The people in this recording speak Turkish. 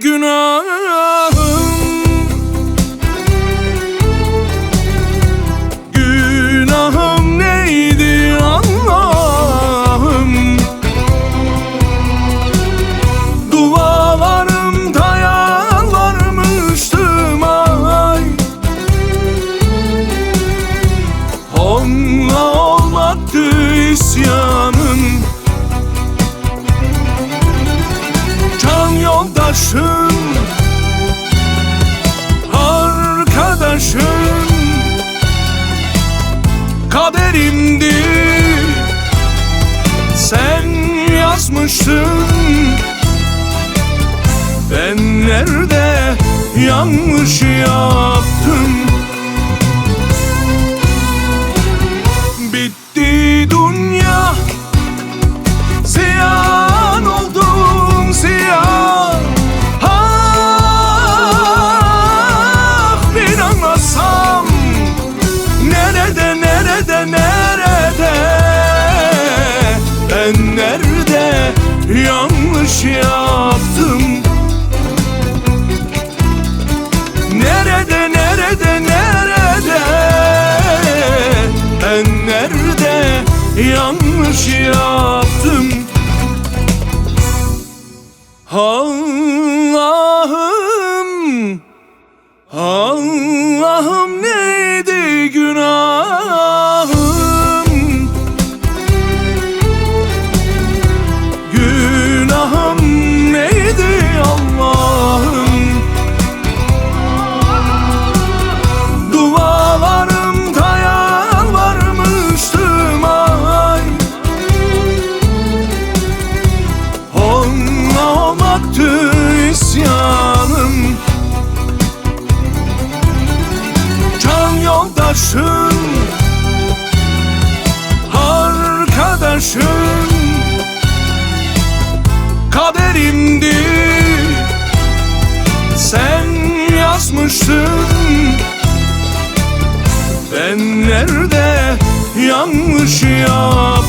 günahım? Günahım neydi Allah'ım? Dualarımda yalvarmıştım ay. Onunla olmaktı isyanım. Can yoldaşım, arkadaşım, kaderimdi. Sen yazmıştın. Ben nerede yanlış yaptım? Bitti dünya, ziyan oldum ziyan. Ah, bir anlasam, nerede, nerede, nerede? Ben nerede yanlış yaptım? Nerede, nerede, nerede? Ben nerede yanlış yaptım? Allah'ım, Allah'ım neydi günahım? Günahım neydi Allah'ım? Dualarımda yalvarmıştım ay. Onunla olmaktı isyanım. Can yoldaşım, arkadaşım, kaderimdi. Sen yazmıştın. Ben nerede yanlış yaptım?